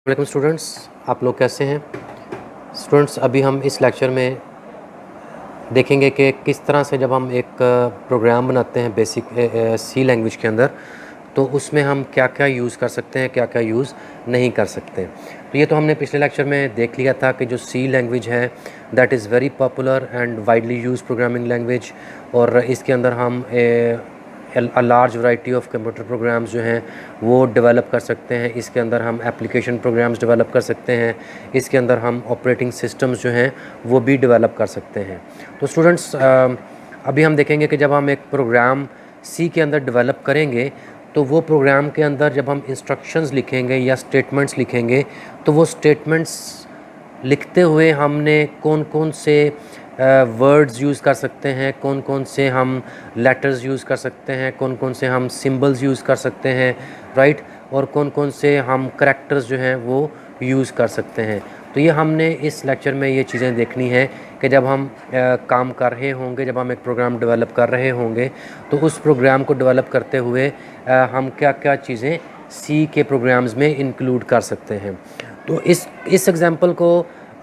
Welcome students, आप लोग कैसे हैं स्टूडेंट्स। अभी हम इस लेक्चर में देखेंगे कि किस तरह से जब हम एक प्रोग्राम बनाते हैं बेसिक सी लैंग्वेज के अंदर, तो उसमें हम क्या क्या यूज़ कर सकते हैं, क्या क्या यूज़ नहीं कर सकते। तो ये तो हमने पिछले लेक्चर में देख लिया था कि जो सी लैंग्वेज है that is very popular and widely use programming language, और इसके अंदर हम large variety of computer programs जो हैं वो डेवलप कर सकते हैं। इसके अंदर हम एप्लीकेशन प्रोग्राम्स डेवलप कर सकते हैं। इसके अंदर हम ऑपरेटिंग सिस्टम्स जो हैं वो भी डेवलप कर सकते हैं। तो स्टूडेंट्स, अभी हम देखेंगे कि जब हम एक प्रोग्राम सी के अंदर डेवलप करेंगे तो वो प्रोग्राम के अंदर जब हम इंस्ट्रक्शंस लिखेंगे या स्टेटमेंट्स लिखेंगे तो वो स्टेटमेंट्स लिखते हुए हमने कौन कौन से वर्ड्स यूज़ कर सकते हैं, कौन कौन से हम लेटर्स यूज़ कर सकते हैं, कौन कौन से हम सिंबल्स यूज़ कर सकते हैं, राइट, और कौन कौन से हम करैक्टर्स जो हैं वो यूज़ कर सकते हैं। तो ये हमने इस लेक्चर में ये चीज़ें देखनी है कि जब हम काम कर रहे होंगे, जब हम एक प्रोग्राम डेवलप कर रहे होंगे, तो उस प्रोग्राम को डेवलप करते हुए हम क्या क्या चीज़ें सी के प्रोग्राम्स में इंक्लूड कर सकते हैं। तो इस एग्ज़ाम्पल को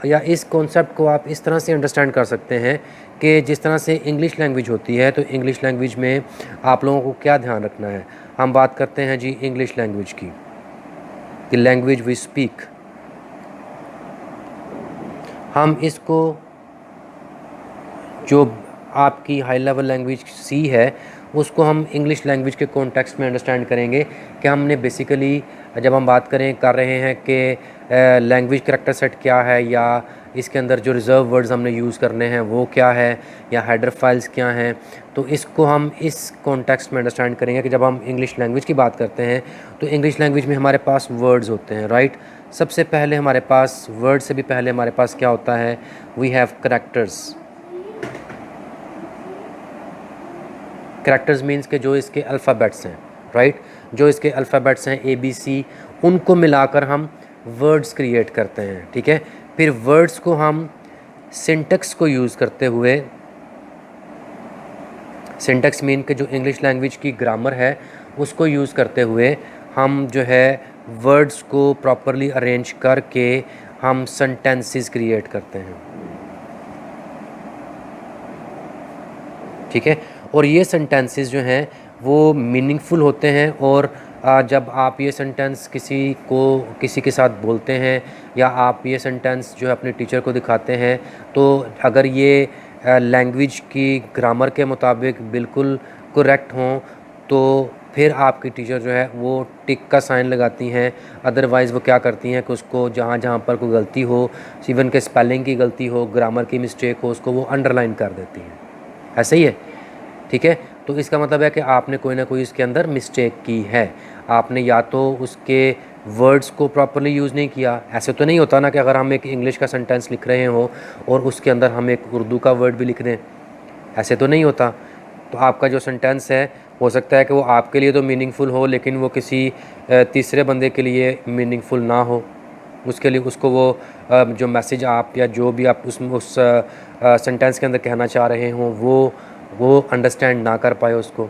या इस कॉन्सेप्ट को आप इस तरह से अंडरस्टैंड कर सकते हैं कि जिस तरह से इंग्लिश लैंग्वेज होती है, तो इंग्लिश लैंग्वेज में आप लोगों को क्या ध्यान रखना है। हम बात करते हैं जी इंग्लिश लैंग्वेज की, द लैंग्वेज वी स्पीक। हम इसको जो आपकी हाई लेवल लैंग्वेज सी है उसको हम इंग्लिश लैंग्वेज के कॉन्टेक्स्ट में अंडरस्टैंड करेंगे कि हमने बेसिकली जब हम बात कर रहे हैं कि लैंग्वेज करैक्टर सेट क्या है, या इसके अंदर जो रिज़र्व वर्ड्स हमने यूज़ करने हैं वो क्या है, या हेडर फाइल्स क्या हैं, तो इसको हम इस कॉन्टेक्स्ट में अंडरस्टैंड करेंगे कि जब हम इंग्लिश लैंग्वेज की बात करते हैं तो इंग्लिश लैंग्वेज में हमारे पास वर्ड्स होते हैं, राइट। सबसे पहले हमारे पास वर्ड से भी पहले हमारे पास क्या होता है, we have characters. Characters means के जो इसके अल्फ़ाबेट्स हैं, राइट, जो इसके अल्फ़ाबेट्स हैं ABC, उनको मिलाकर हम वर्ड्स क्रिएट करते हैं, ठीक है। फिर वर्ड्स को हम सिंटेक्स को यूज़ करते हुए, सिंटेक्स मीन के जो इंग्लिश लैंग्वेज की ग्रामर है उसको यूज़ करते हुए हम जो है वर्ड्स को प्रॉपरली अरेंज करके हम सेंटेंसेस क्रिएट करते हैं, ठीक है। और ये सेंटेंसेस जो हैं वो मीनिंगफुल होते हैं, और जब आप ये सेंटेंस किसी के साथ बोलते हैं या आप ये सेंटेंस जो है अपने टीचर को दिखाते हैं, तो अगर ये लैंग्वेज की ग्रामर के मुताबिक बिल्कुल करेक्ट हों तो फिर आपकी टीचर जो है वो टिक का साइन लगाती हैं। अदरवाइज़ वो क्या करती हैं कि उसको जहाँ जहाँ पर कोई गलती हो, इवन के स्पेलिंग की गलती हो, ग्रामर की मिस्टेक हो, उसको वो अंडरलाइन कर देती हैं। ऐसा ही है, ठीक है। तो इसका मतलब है कि आपने कोई ना कोई इसके अंदर मिस्टेक की है, आपने या तो उसके वर्ड्स को प्रॉपरली यूज़ नहीं किया। ऐसे तो नहीं होता ना कि अगर हम एक इंग्लिश का सेंटेंस लिख रहे हो और उसके अंदर हम एक उर्दू का वर्ड भी लिख दें, ऐसे तो नहीं होता। तो आपका जो सेंटेंस है हो सकता है कि वो आपके लिए तो मीनिंगफुल हो लेकिन वो किसी तीसरे बंदे के लिए मीनिंगफुल ना हो। उसके लिए उसको वो जो मैसेज आप या जो भी आप उस सेंटेंस के अंदर कहना चाह रहे हों वो अंडरस्टैंड ना कर पाए उसको,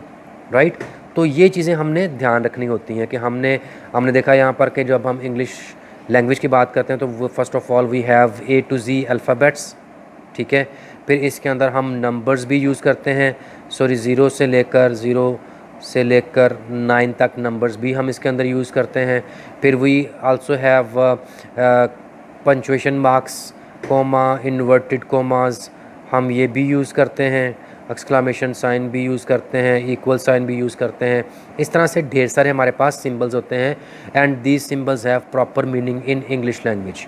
राइट। तो ये चीज़ें हमने ध्यान रखनी होती हैं कि हमने देखा यहाँ पर कि जब हम इंग्लिश लैंग्वेज की बात करते हैं तो वो first of all we have A to Z alphabets, ठीक है। फिर इसके अंदर हम नंबर्स भी यूज़ करते हैं, ज़ीरो से लेकर 9 तक नंबर्स भी हम इसके अंदर यूज़ करते हैं। फिर we also have punctuation marks, comma, inverted commas, हम ये भी यूज़ करते हैं। एक्सक्लामेशन साइन भी यूज़ करते हैं, इक्वल साइन भी यूज़ करते हैं। इस तरह से ढेर सारे हमारे पास सिंबल्स होते हैं, and these symbols have proper meaning in English language,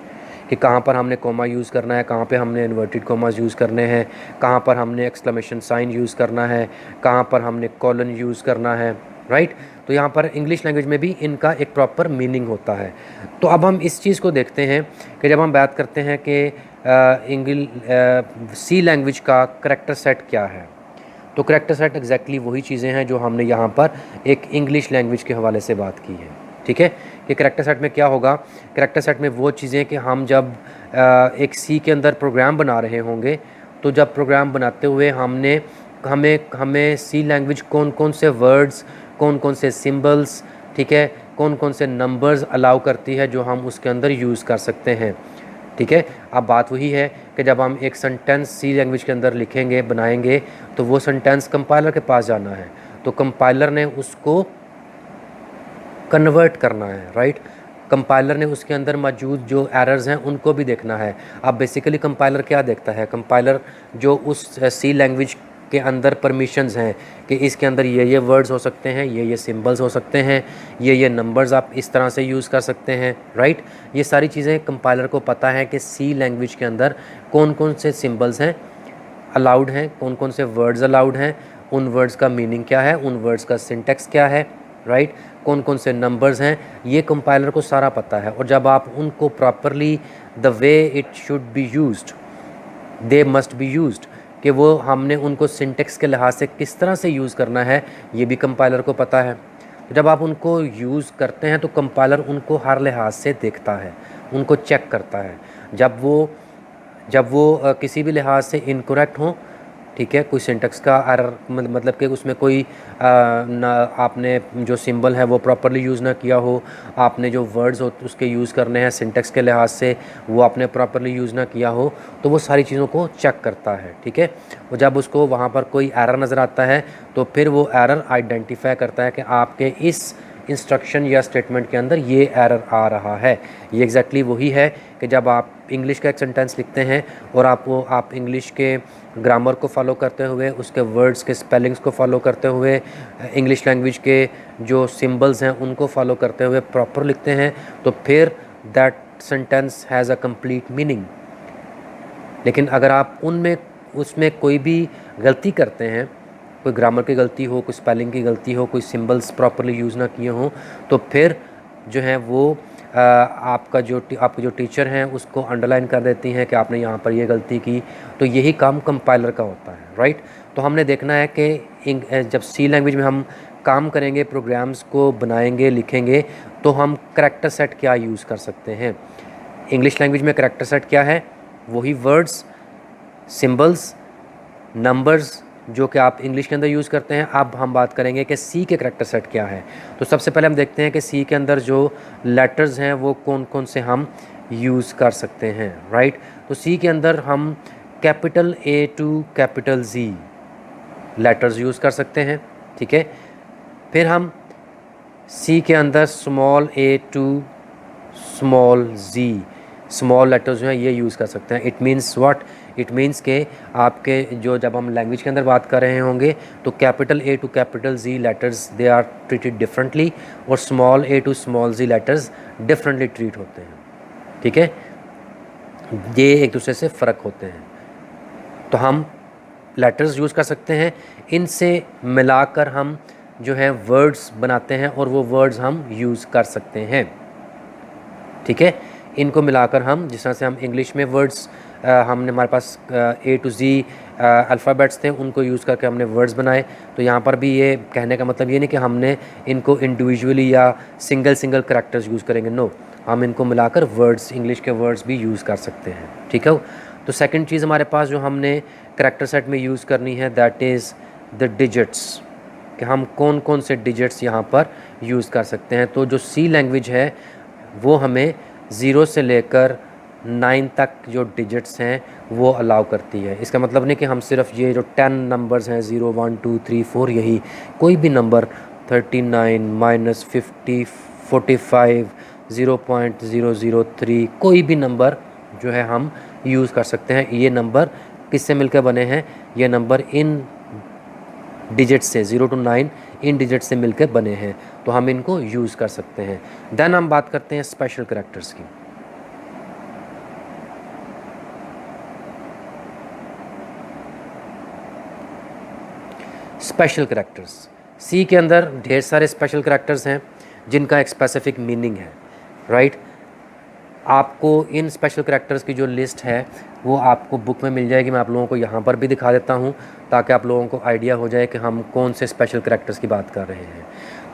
कि कहाँ पर हमने कॉमा यूज़ करना है, कहाँ पे हमने इन्वर्टेड कॉमास यूज़ करने हैं, कहाँ पर हमने एक्सक्लेमेशन साइन यूज़ करना है, कहाँ पर हमने कॉलन यूज़ करना है, राइट। तो यहाँ पर इंग्लिश लैंग्वेज में भी इनका एक प्रॉपर मीनिंग होता है। तो अब हम इस चीज़ को देखते हैं कि जब हम बात करते हैं कि सी लैंग्वेज का करैक्टर सेट क्या है, तो करैक्टर सेट एग्जैक्टली वही चीज़ें हैं जो हमने यहाँ पर एक इंग्लिश लैंग्वेज के हवाले से बात की है, ठीक है। कि करैक्टर सेट में क्या होगा, करैक्टर सेट में वो चीज़ें कि हम जब एक सी के अंदर प्रोग्राम बना रहे होंगे, तो जब प्रोग्राम बनाते हुए हमें सी लैंग्वेज कौन कौन से वर्ड्स, कौन कौन से सिंबल्स, ठीक है, कौन कौन से नंबर्स अलाउ करती है जो हम उसके अंदर यूज़ कर सकते हैं। ठीक है, अब बात वही है कि जब हम एक सेंटेंस सी लैंग्वेज के अंदर लिखेंगे, बनाएंगे, तो वो सेंटेंस कंपाइलर के पास जाना है, तो कंपाइलर ने उसको कन्वर्ट करना है, राइट। कंपाइलर ने उसके अंदर मौजूद जो एरर्स हैं उनको भी देखना है। अब बेसिकली कंपाइलर क्या देखता है, कंपाइलर जो उस सी लैंग्वेज के अंदर परमिशंस हैं कि इसके अंदर ये वर्ड्स हो सकते हैं, ये सिंबल्स हो सकते हैं, ये नंबर्स आप इस तरह से यूज़ कर सकते हैं, राइट। ये सारी चीज़ें कंपाइलर को पता है कि सी लैंग्वेज के अंदर कौन कौन से सिंबल्स हैं अलाउड हैं, कौन कौन से वर्ड्स अलाउड हैं, उन वर्ड्स का मीनिंग क्या है, उन वर्ड्स का सिंटेक्स क्या है, राइट, कौन कौन से नंबर्स हैं, ये कंपाइलर को सारा पता है। और जब आप उनको properly the way it should be used, they must be used, कि वो हमने उनको सिंटेक्स के लिहाज से किस तरह से यूज़ करना है, ये भी कंपाइलर को पता है। तो जब आप उनको यूज़ करते हैं तो कंपाइलर उनको हर लिहाज से देखता है, उनको चेक करता है। जब वो किसी भी लिहाज से इनकरेक्ट हों, ठीक है, कोई सिंटेक्स का एरर, मतलब कि उसमें कोई आपने जो सिंबल है वो प्रॉपरली यूज़ ना किया हो, आपने जो वर्ड्स हो उसके यूज़ करने हैं सिंटेक्स के लिहाज से वो आपने प्रॉपरली यूज़ ना किया हो, तो वो सारी चीज़ों को चेक करता है। ठीक है, और जब उसको वहाँ पर कोई एरर नज़र आता है तो फिर वो एरर आइडेंटिफाई करता है कि आपके इस इंस्ट्रक्शन या स्टेटमेंट के अंदर ये एरर आ रहा है। ये एग्जैक्टली वही है कि जब आप इंग्लिश का एक सेंटेंस लिखते हैं और आप इंग्लिश के ग्रामर को फॉलो करते हुए, उसके वर्ड्स के स्पेलिंग्स को फॉलो करते हुए, इंग्लिश लैंग्वेज के जो सिंबल्स हैं उनको फॉलो करते हुए प्रॉपर लिखते हैं, तो फिर that sentence has a complete meaning. लेकिन अगर आप उसमें कोई भी गलती करते हैं, कोई ग्रामर की गलती हो, कोई स्पेलिंग की गलती हो, कोई सिंबल्स प्रॉपरली यूज़ ना किए हों, तो फिर जो है वो आपके जो टीचर हैं उसको अंडरलाइन कर देती हैं कि आपने यहाँ पर ये गलती की। तो यही काम कंपाइलर का होता है, राइट। तो हमने देखना है कि जब सी लैंग्वेज में हम काम करेंगे, प्रोग्राम्स को बनाएंगे, लिखेंगे, तो हम करैक्टर सेट क्या यूज़ कर सकते हैं। इंग्लिश लैंग्वेज में करैक्टर सेट क्या है, वही वर्ड्स, सिंबल्स, नंबर्स जो कि आप इंग्लिश के अंदर यूज़ करते हैं। अब हम बात करेंगे कि सी के करैक्टर सेट क्या है। तो सबसे पहले हम देखते हैं कि सी के अंदर जो लेटर्स हैं वो कौन कौन से हम यूज़ कर सकते हैं, राइट। तो सी के अंदर हम capital A to capital Z letters use कर सकते हैं, ठीक है। फिर हम सी के अंदर small a to small z small letters जो हैं ये यूज़ कर सकते हैं। It means what, it means के आपके जब हम लैंग्वेज के अंदर बात कर रहे होंगे तो capital A to capital Z letters they are treated differently, और small a to small z letters differently treat होते हैं, ठीक है। ये एक दूसरे से फ़र्क होते हैं। तो हम लेटर्स यूज़ कर सकते हैं, इनसे मिलाकर हम जो है वर्ड्स बनाते हैं और वो वर्ड्स हम यूज़ कर सकते हैं, ठीक है। इनको मिलाकर हम, जिस तरह से हम इंग्लिश में वर्ड्स हमने हमारे पास A टू Z अल्फ़ाबेट्स थे, उनको यूज़ करके हमने वर्ड्स बनाए। तो यहाँ पर भी ये कहने का मतलब ये नहीं कि हमने इनको इंडिविजुअली या सिंगल करैक्टर्स यूज़ करेंगे, नो, हम इनको मिलाकर वर्ड्स, इंग्लिश के वर्ड्स भी यूज़ कर सकते हैं, ठीक है। तो सेकंड चीज़ हमारे पास जो हमने करैक्टर सेट में यूज़ करनी है, दैट इज़ द डिजिट्स, कि हम कौन कौन से डिजिट्स यहाँ पर यूज़ कर सकते हैं। तो जो सी लैंग्वेज है वो हमें 0 से लेकर 9 तक जो डिजिट्स हैं वो अलाउ करती है। इसका मतलब नहीं कि हम सिर्फ ये जो 10 नंबर्स हैं 0 1 2 3 4, यही कोई भी नंबर 39 -50 45 0.003 कोई भी नंबर जो है हम यूज़ कर सकते हैं। ये नंबर किससे मिलकर बने हैं, ये नंबर इन डिजिट से 0 to 9 इन डिजिट से मिलकर बने हैं, तो हम इनको यूज़ कर सकते हैं। देन हम बात करते हैं स्पेशल करैक्टर्स की। स्पेशल करैक्टर्स, सी के अंदर ढेर सारे स्पेशल करैक्टर्स हैं जिनका एक स्पेसिफिक मीनिंग है, राइट। आपको इन स्पेशल करैक्टर्स की जो लिस्ट है वो आपको बुक में मिल जाएगी। मैं आप लोगों को यहाँ पर भी दिखा देता हूँ ताकि आप लोगों को आइडिया हो जाए कि हम कौन से स्पेशल करैक्टर्स की बात कर रहे हैं।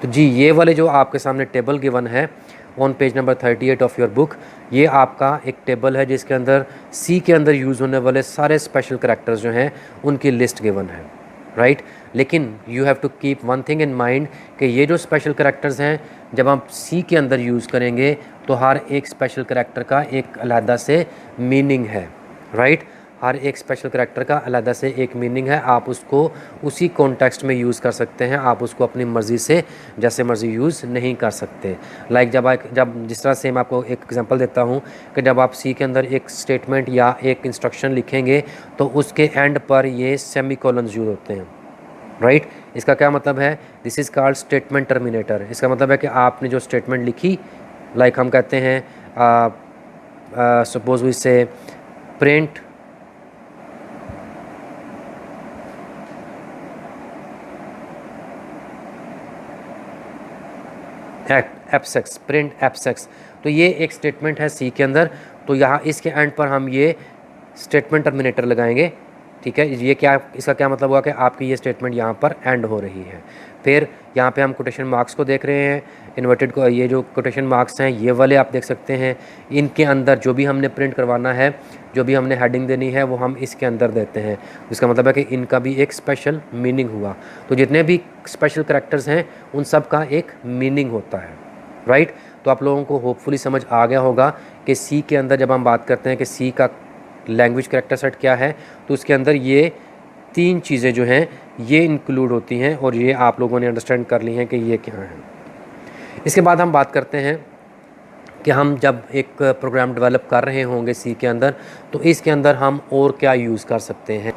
तो जी, ये वाले जो आपके सामने टेबल गिवन है on page number 38 of your book, ये आपका एक टेबल है जिसके अंदर सी के अंदर यूज़ होने वाले सारे स्पेशल करैक्टर्स जो हैं उनकी लिस्ट गिवन है, राइट। लेकिन you have to keep one thing in mind कि ये जो स्पेशल करैक्टर्स हैं जब आप सी के अंदर यूज़ करेंगे तो हर एक स्पेशल करैक्टर का एक अलहदा से मीनिंग है, राइट। हर एक स्पेशल करैक्टर का अलहदा से एक मीनिंग है, आप उसको उसी कॉन्टेक्स्ट में यूज़ कर सकते हैं, आप उसको अपनी मर्ज़ी से जैसे मर्ज़ी यूज़ नहीं कर सकते। लाइक जब जिस तरह से मैं आपको एक एग्जांपल देता हूँ कि जब आप सी के अंदर एक स्टेटमेंट या एक इंस्ट्रक्शन लिखेंगे तो उसके एंड पर ये सेमीकोलन्स यूज़ होते हैं, राइट। इसका क्या मतलब है, this is called statement terminator. इसका मतलब है कि आपने जो स्टेटमेंट लिखी, लाइक हम कहते हैं सपोज वी से प्रिंट एप्सेक्स, प्रिंट एप्सेक्स, तो ये एक स्टेटमेंट है सी के अंदर। तो यहाँ इसके एंड पर हम ये स्टेटमेंट टर्मिनेटर लगाएंगे, ठीक है। ये क्या, इसका क्या मतलब हुआ कि आपकी ये स्टेटमेंट यहाँ पर एंड हो रही है। फिर यहाँ पे हम कोटेशन मार्क्स को देख रहे हैं, इन्वर्टेड को, ये जो कोटेशन मार्क्स हैं ये वाले आप देख सकते हैं। इनके अंदर जो भी हमने प्रिंट करवाना है, जो भी हमने हेडिंग देनी है, वो हम इसके अंदर देते हैं। इसका मतलब है कि इनका भी एक स्पेशल मीनिंग हुआ। तो जितने भी स्पेशल करैक्टर्स हैं उन सब का एक मीनिंग होता है, राइट। तो आप लोगों को होपफुली समझ आ गया होगा कि सी के अंदर जब हम बात करते हैं कि सी का लैंग्वेज करैक्टर सेट क्या है, तो उसके अंदर ये 3 चीज़ें जो हैं ये इंक्लूड होती हैं, और ये आप लोगों ने अंडरस्टैंड कर ली हैं कि ये क्या है। इसके बाद हम बात करते हैं कि हम जब एक प्रोग्राम डेवलप कर रहे होंगे सी के अंदर, तो इसके अंदर हम और क्या यूज़ कर सकते हैं।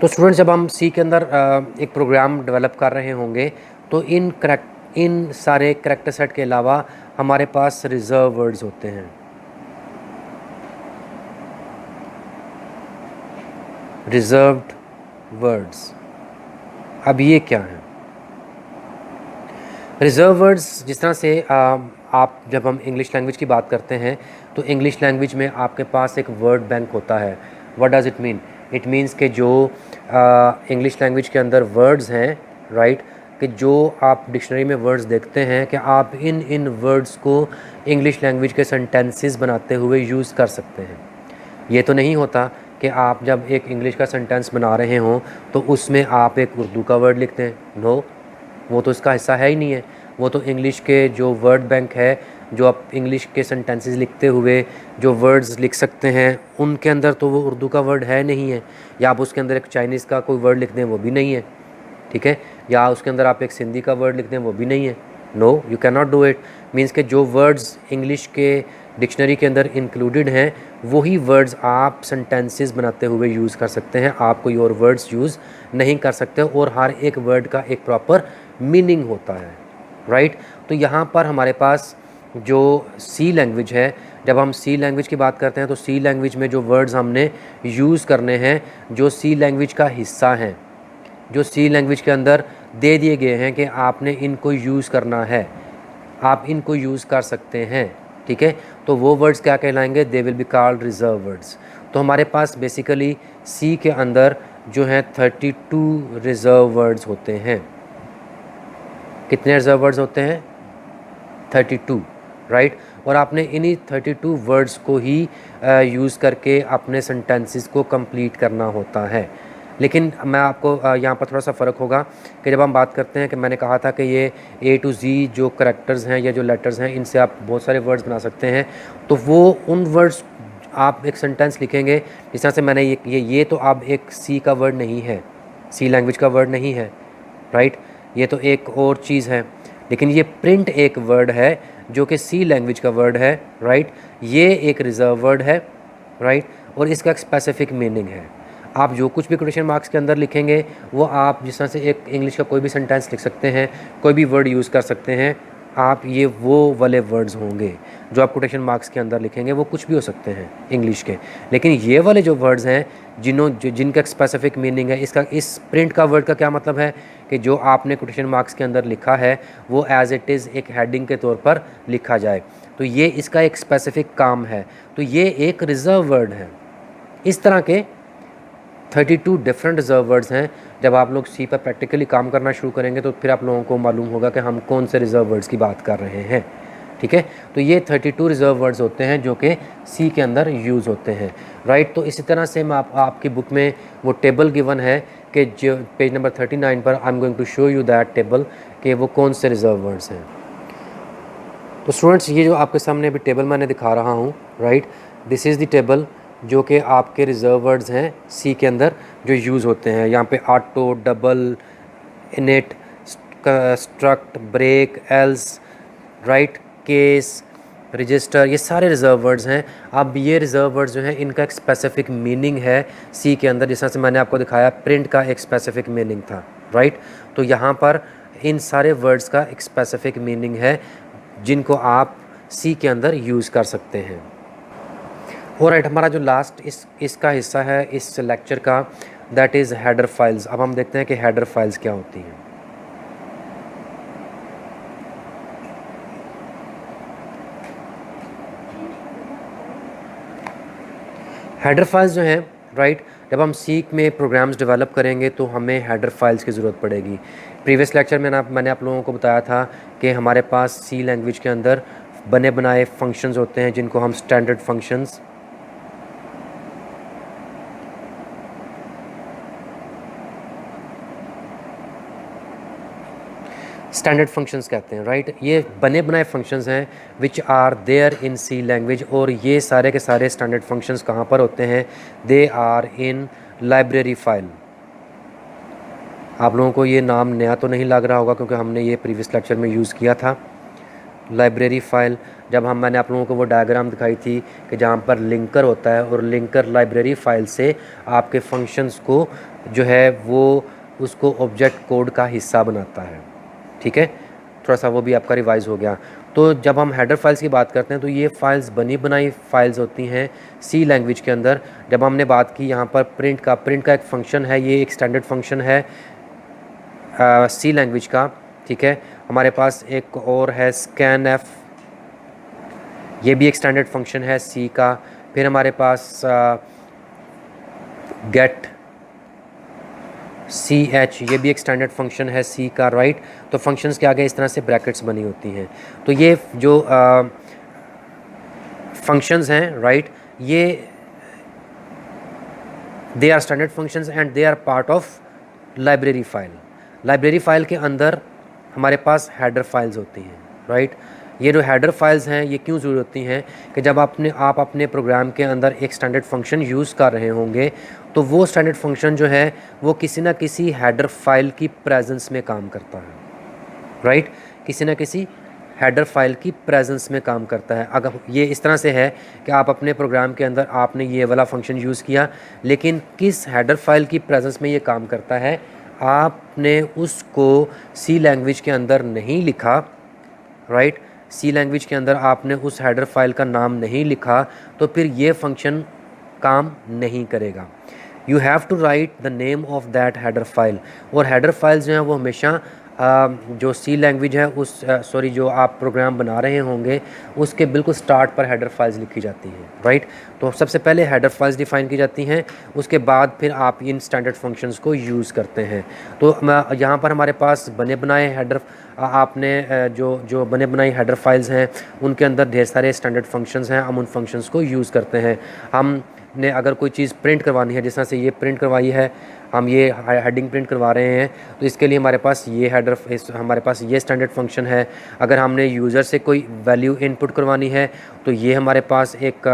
तो स्टूडेंट्स, जब हम सी के अंदर एक प्रोग्राम डेवलप कर रहे होंगे तो इन सारे करैक्टर सेट के अलावा हमारे पास रिजर्व वर्ड्स होते हैं। रिजर्व्ड वर्ड्स, अब ये क्या है? रिजर्व वर्ड्स, जिस तरह से आप जब हम इंग्लिश लैंग्वेज की बात करते हैं तो इंग्लिश लैंग्वेज में आपके पास एक वर्ड बैंक होता है। What does it mean? It means कि जो इंग्लिश लैंग्वेज के अंदर वर्ड्स हैं, राइट, कि जो आप डिक्शनरी में वर्ड्स देखते हैं कि आप इन वर्ड्स को इंग्लिश लैंग्वेज के सेंटेंसेस बनाते हुए यूज़ कर सकते हैं। ये तो नहीं होता कि आप जब एक इंग्लिश का सेंटेंस बना रहे हों तो उसमें आप एक उर्दू का वर्ड लिखते हैं। नो, वो तो इसका हिस्सा है ही नहीं है। वो तो इंग्लिश के जो वर्ड बैंक है, जो आप इंग्लिश के सेंटेंसेस लिखते हुए जो वर्ड्स लिख सकते हैं, उनके अंदर तो वो उर्दू का वर्ड है नहीं है। या आप उसके अंदर एक चाइनीज़ का कोई वर्ड लिख दें, वो भी नहीं है, ठीक है। या उसके अंदर आप एक सिंधी का वर्ड लिख दें, वो भी नहीं है। No, you can not do it. Means के जो वर्ड्स इंग्लिश के डिक्शनरी के अंदर इंक्लूडेड हैं, वही वर्ड्स आप सेंटेंसेस बनाते हुए यूज़ कर सकते हैं। आप कोई और वर्ड्स यूज़ नहीं कर सकते, और हर एक वर्ड का एक प्रॉपर मीनिंग होता है, राइट। तो यहाँ पर हमारे पास जो सी लैंग्वेज है, जब हम सी लैंग्वेज की बात करते हैं तो सी लैंग्वेज में जो वर्ड्स हमने यूज़ करने हैं, जो सी लैंग्वेज का हिस्सा हैं, जो सी लैंग्वेज के अंदर दे दिए गए हैं कि आपने इनको यूज़ करना है, आप इनको यूज़ कर सकते हैं, ठीक है। तो वो वर्ड्स क्या कहलाएंगे? They will be called reserve words. तो हमारे पास बेसिकली सी के अंदर जो है 32 रिजर्व वर्ड्स होते हैं। कितने रिजर्व वर्ड्स होते हैं? 32, राइट। और आपने इन्हीं 32 वर्ड्स को ही यूज़ करके अपने सेंटेंसेस को कंप्लीट करना होता है। लेकिन मैं आपको यहाँ पर थोड़ा सा फ़र्क होगा कि जब हम बात करते हैं कि मैंने कहा था कि ये A to Z जो करैक्टर्स हैं या जो लेटर्स हैं, इनसे आप बहुत सारे वर्ड्स बना सकते हैं। तो वो उन वर्ड्स, आप एक सेंटेंस लिखेंगे जिस तरह से मैंने ये तो अब एक सी का वर्ड नहीं है, सी लैंग्वेज का वर्ड नहीं है, राइट। ये तो एक और चीज़ है। लेकिन ये प्रिंट एक वर्ड है जो कि सी लैंग्वेज का वर्ड है, राइट। ये एक रिजर्व वर्ड है, राइट, और इसका एक स्पेसिफिक मीनिंग है। आप जो कुछ भी कोटेशन मार्क्स के अंदर लिखेंगे, वो आप जिस तरह से एक इंग्लिश का कोई भी सेंटेंस लिख सकते हैं, कोई भी वर्ड यूज़ कर सकते हैं, आप ये वो वाले वर्ड्स होंगे जो आप कोटेशन मार्क्स के अंदर लिखेंगे। वो कुछ भी हो सकते हैं इंग्लिश के, लेकिन ये वाले जो वर्ड्स हैं जिनका स्पेसिफिक मीनिंग है, इसका इस प्रिंट का वर्ड का क्या मतलब है कि जो आपने कोटेशन मार्क्स के अंदर लिखा है वो एज़ इट इज़ एक हेडिंग के तौर पर लिखा जाए। तो ये इसका एक स्पेसिफिक काम है, तो ये एक रिजर्व वर्ड है। इस तरह के 32 डिफरेंट रिजर्व वर्ड्स हैं। जब आप लोग सी पर प्रैक्टिकली काम करना शुरू करेंगे तो फिर आप लोगों को मालूम होगा कि हम कौन से रिजर्व वर्ड्स की बात कर रहे हैं, ठीक है। तो ये 32 रिजर्व वर्ड्स होते हैं जो कि सी के अंदर यूज़ होते हैं, राइट। तो इसी तरह से मैं आपकी बुक में वो टेबल गिवन है कि जो पेज नंबर 39 पर I am going to show you that table कि वो कौन से रिजर्व वर्ड्स हैं। तो स्टूडेंट्स ये जो आपके सामने अभी टेबल मैंने दिखा रहा हूँ, right, this is the table जो कि आपके रिजर्व वर्ड्स हैं सी के अंदर जो यूज़ होते हैं। यहाँ पे auto, double, init, struct, break, else, write, case, register, ये सारे रिजर्व वर्ड्स हैं। अब ये रिजर्व वर्ड्स जो हैं इनका एक स्पेसिफिक मीनिंग है सी के अंदर, जिस तरह से मैंने आपको दिखाया प्रिंट का एक स्पेसिफिक मीनिंग था, राइट। तो यहाँ पर इन सारे वर्ड्स का एक स्पेसिफिक मीनिंग है जिनको आप सी के अंदर यूज़ कर सकते हैं। और राइट, हमारा जो लास्ट इसका हिस्सा है इस लेक्चर का, दैट इज़ हेडर फाइल्स। अब हम देखते हैं कि हेडर फाइल्स क्या होती हैं। हेडर फाइल्स जो हैं, राइट, जब हम सी में प्रोग्राम्स डेवलप करेंगे तो हमें हेडर फाइल्स की ज़रूरत पड़ेगी। प्रीवियस लेक्चर में मैंने आप लोगों को बताया था कि हमारे पास सी लैंग्वेज के अंदर बने बनाए फंक्शंस होते हैं जिनको हम स्टैंडर्ड फंक्शंस कहते हैं, राइट। ये बने बनाए फंक्शंस हैं which are there in C language, और ये सारे के सारे स्टैंडर्ड फंक्शंस कहाँ पर होते हैं? They are in library file. आप लोगों को ये नाम नया तो नहीं लग रहा होगा क्योंकि हमने ये प्रीवियस लेक्चर में यूज़ किया था। लाइब्रेरी फ़ाइल, जब मैंने आप लोगों को वो डायग्राम दिखाई थी कि जहाँ पर लिंकर होता है और लिंकर लाइब्रेरी फ़ाइल से आपके फंक्शंस को जो है वो उसको ऑब्जेक्ट कोड का हिस्सा बनाता है, ठीक है। थोड़ा सा वो भी आपका रिवाइज़ हो गया। तो जब हम हेडर फाइल्स की बात करते हैं तो ये फाइल्स बनी बनाई फाइल्स होती हैं सी लैंग्वेज के अंदर। जब हमने बात की यहाँ पर प्रिंट का एक फंक्शन है, ये एक स्टैंडर्ड फंक्शन है सी लैंग्वेज का, ठीक है। हमारे पास एक और है स्कैन एफ, ये भी एक स्टैंडर्ड फंक्शन है सी का। फिर हमारे पास गेट सी एच, ये भी एक स्टैंडर्ड फंक्शन है सी का, राइट। तो फंक्शंस के आगे इस तरह से ब्रैकेट्स बनी होती हैं। तो ये जो फंक्शंस हैं, राइट, ये they are standard functions and they are part of library file. Library file के अंदर हमारे पास हेडर फाइल्स होती हैं, राइट। ये जो हेडर फाइल्स हैं ये क्यों ज़रूरत होती हैं कि जब आप अपने प्रोग्राम के अंदर एक स्टैंडर्ड फंक्शन यूज़ कर रहे होंगे तो वो स्टैंडर्ड फंक्शन जो है वो किसी ना किसी हेडर फाइल की प्रेजेंस में काम करता है, राइट। किसी ना किसी हेडर फाइल की प्रेजेंस में काम करता है। अगर ये इस तरह से है कि आप अपने प्रोग्राम के अंदर आपने ये वाला फंक्शन यूज़ किया, लेकिन किस हेडर फाइल की प्रेजेंस में ये काम करता है आपने उसको सी लैंग्वेज के अंदर नहीं लिखा, राइट। सी लैंग्वेज के अंदर आपने उस हेडर फाइल का नाम नहीं लिखा तो फिर ये फंक्शन काम नहीं करेगा। You have to write the name of that header file. और हेडर फाइल्स जो हैं वो हमेशा जो सी लैंग्वेज है जो आप प्रोग्राम बना रहे होंगे उसके बिल्कुल स्टार्ट पर हेडर फाइल्स लिखी जाती हैं, राइट। तो सबसे पहले हेडर फाइल्स डिफ़ाइन की जाती हैं, उसके बाद फिर आप इन स्टैंडर्ड फंक्शंस को यूज़ करते हैं। तो यहाँ पर हमारे पास बने बनाए हेडर आपने जो बने बनाई हेडर फाइल्स हैं उनके अंदर ढेर सारे स्टैंडर्ड फंक्शंस हैं, हम उन फंक्शंस को यूज़ करते हैं। हमने अगर कोई चीज़ प्रिंट करवानी है, जिस तरह से ये प्रिंट करवाई है, हम ये हेडिंग प्रिंट करवा रहे हैं, तो इसके लिए हमारे पास ये स्टैंडर्ड फंक्शन है। अगर हमने यूज़र से कोई वैल्यू इनपुट करवानी है तो ये हमारे पास एक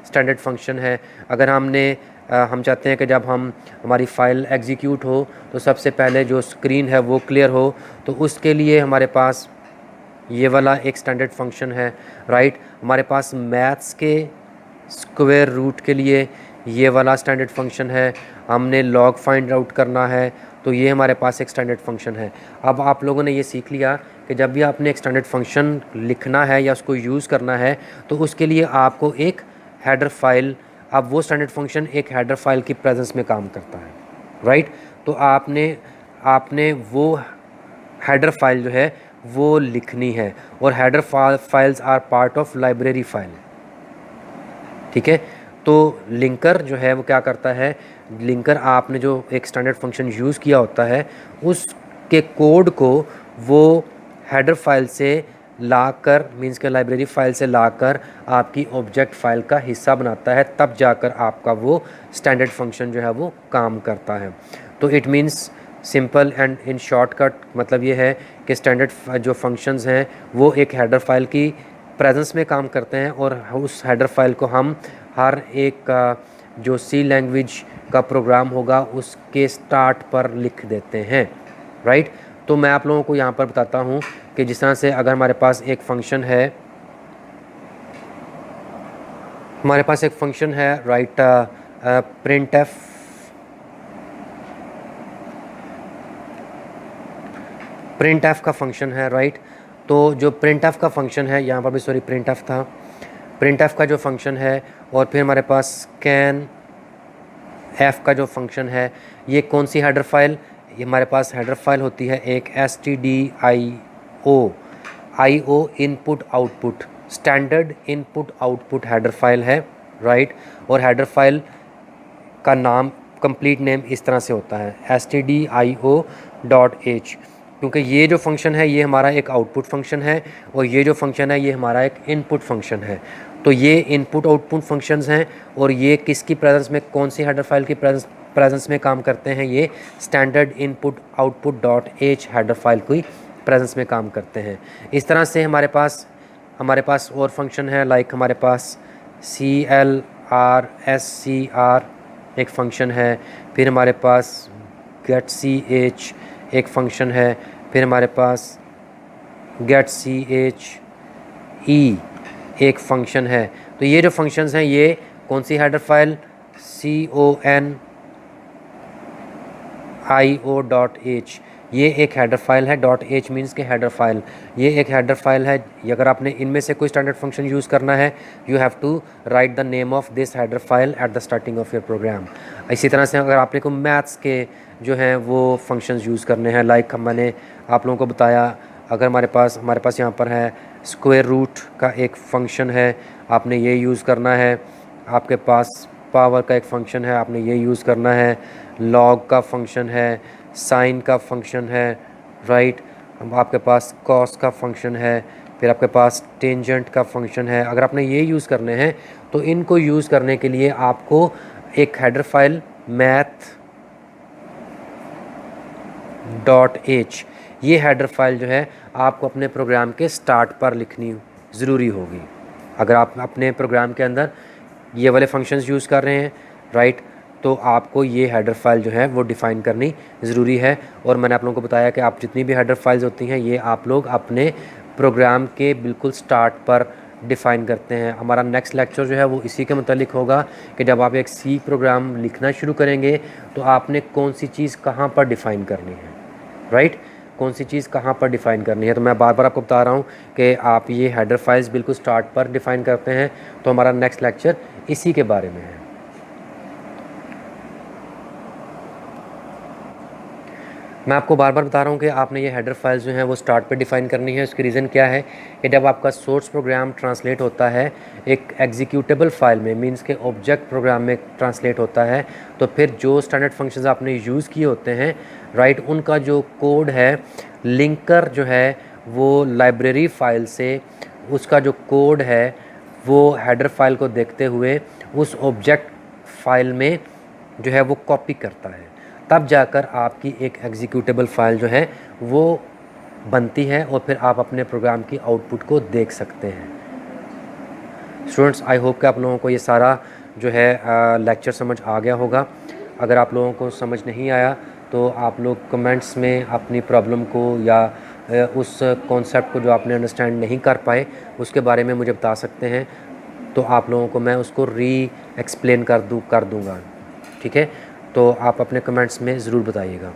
स्टैंडर्ड फंक्शन है। अगर हम चाहते हैं कि जब हमारी फ़ाइल एग्जीक्यूट हो तो सबसे पहले जो स्क्रीन है वो क्लियर हो, तो उसके लिए हमारे पास ये वाला एक स्टैंडर्ड फंक्शन है, राइट। हमारे पास मैथ्स के स्क्वायर रूट के लिए ये वाला स्टैंडर्ड फंक्शन है। हमने लॉग फाइंड आउट करना है तो ये हमारे पास एक स्टैंडर्ड फंक्शन है। अब आप लोगों ने ये सीख लिया कि जब भी आपने एक स्टैंडर्ड फंक्शन लिखना है या उसको यूज़ करना है तो उसके लिए आपको एक हेडर फाइल, अब वो स्टैंडर्ड फंक्शन एक हेडर फाइल की प्रेजेंस में काम करता है, राइट। तो आपने वो हेडर फाइल जो है वो लिखनी है, और header files are part of library file, ठीक है। तो लिंकर जो है वो क्या करता है, लिंकर आपने जो एक स्टैंडर्ड फंक्शन यूज़ किया होता है उसके कोड को वो हेडर फाइल से लाकर, मींस के लाइब्रेरी फाइल से लाकर आपकी ऑब्जेक्ट फाइल का हिस्सा बनाता है, तब जाकर आपका वो स्टैंडर्ड फंक्शन जो है वो काम करता है। तो it means simple and in shortcut मतलब ये है कि स्टैंडर्ड जो फंक्शंस हैं वो एक हेडर फाइल की प्रेजेंस में काम करते हैं और उस हेडर फाइल को हम हर एक जो सी लैंग्वेज का प्रोग्राम होगा उसके स्टार्ट पर लिख देते हैं, राइट। तो मैं आप लोगों को यहाँ पर बताता हूँ कि जिस तरह से अगर हमारे पास एक फंक्शन है, राइट, प्रिंट एफ का फंक्शन है, राइट। तो जो प्रिंट एफ का फंक्शन है, यहाँ पर भी सॉरी प्रिंट एफ था, प्रिंट एफ का जो फंक्शन है और फिर हमारे पास स्कैन एफ का जो फंक्शन है, ये कौन सी हेडर फाइल, ये हमारे पास हेडर फाइल होती है एक stdio input output, standard input output header file है, राइट। और हेडर फाइल का नाम, कंप्लीट नेम इस तरह से होता है stdio.h, क्योंकि ये जो फंक्शन है ये हमारा एक आउटपुट फंक्शन है और ये जो फंक्शन है ये हमारा एक इनपुट फंक्शन है। तो ये इनपुट आउटपुट फंक्शंस हैं और ये किसकी प्रेजेंस में, कौन सी हेडर फाइल की प्रेजेंस में काम करते हैं, ये standard input output dot H header file की प्रेजेंस में काम करते हैं। इस तरह से हमारे पास और फंक्शन है, लाइक हमारे पास CLRSCR एक फंक्शन है, फिर हमारे पास getch एक फंक्शन है, फिर हमारे पास getche एक फंक्शन है। तो ये जो फंक्शंस हैं ये कौन सी हेडर फाइल, conio.h, ये एक हेडर फाइल है। .h मीन्स के हेडर फाइल, ये एक हेडर फाइल है। अगर आपने इनमें से कोई स्टैंडर्ड फंक्शन यूज़ करना है, you have to write the name of this header file at the starting of your program. इसी तरह से अगर आपने को मैथ्स के जो हैं वो फंक्शंस यूज़ करने हैं, लाइक मैंने आप लोगों को बताया, अगर हमारे पास यहाँ पर है स्क्वायर रूट का एक फंक्शन है, आपने ये यूज़ करना है। आपके पास पावर का एक फंक्शन है, आपने ये यूज़ करना है। लॉग का फंक्शन है, साइन का फंक्शन है, राइट। आपके पास कॉस का फंक्शन है, फिर आपके पास टेंजेंट का फंक्शन है। अगर आपने ये यूज़ करने हैं तो इनको यूज़ करने के लिए आपको एक हेडर फाइल math.h, ये हेडर फाइल जो है आपको अपने प्रोग्राम के स्टार्ट पर लिखनी ज़रूरी होगी। अगर आप अपने प्रोग्राम के अंदर ये वाले फंक्शंस यूज़ कर रहे हैं, राइट, तो आपको ये हेडर फाइल जो है वो डिफ़ाइन करनी ज़रूरी है। और मैंने आप लोगों को बताया कि आप जितनी भी हेडर फाइल्स होती हैं ये आप लोग अपने प्रोग्राम के बिल्कुल स्टार्ट पर डिफ़ाइन करते हैं। हमारा नेक्स्ट लेक्चर जो है वो इसी के मुतालिक होगा कि जब आप एक सी प्रोग्राम लिखना शुरू करेंगे तो आपने कौन सी चीज़ कहाँ पर डिफ़ाइन करनी है, राइट, कौन सी चीज़ कहाँ पर डिफ़ाइन करनी है। तो मैं बार बार आपको बता रहा हूँ कि आप ये हेडर फाइल्स बिल्कुल स्टार्ट पर डिफ़ाइन करते हैं। तो हमारा नेक्स्ट लेक्चर इसी के बारे में है। मैं आपको बार बार बता रहा हूँ कि आपने ये हेडर फाइल्स जो हैं वो स्टार्ट पे डिफ़ाइन करनी है। उसकी रीज़न क्या है कि जब आपका सोर्स प्रोग्राम ट्रांसलेट होता है एक एग्जीक्यूटेबल फाइल में, मींस के ऑब्जेक्ट प्रोग्राम में ट्रांसलेट होता है, तो फिर जो स्टैंडर्ड फंक्शंस आपने यूज़ किए होते हैं, राइट, उनका जो कोड है, लिंकर जो है वो लाइब्रेरी फ़ाइल से उसका जो कोड है वो हेडर फाइल को देखते हुए उस ऑब्जेक्ट फाइल में जो है वो कॉपी करता है, तब जाकर आपकी एक एग्जीक्यूटेबल फाइल जो है वो बनती है और फिर आप अपने प्रोग्राम की आउटपुट को देख सकते हैं। स्टूडेंट्स, आई होप कि आप लोगों को ये सारा जो है लेक्चर समझ आ गया होगा। अगर आप लोगों को समझ नहीं आया तो आप लोग कमेंट्स में अपनी प्रॉब्लम को या उस कॉन्सेप्ट को जो आपने अंडरस्टैंड नहीं कर पाए उसके बारे में मुझे बता सकते हैं, तो आप लोगों को मैं उसको एक्सप्लेन कर दूँगा, ठीक है। तो आप अपने कमेंट्स में ज़रूर बताइएगा।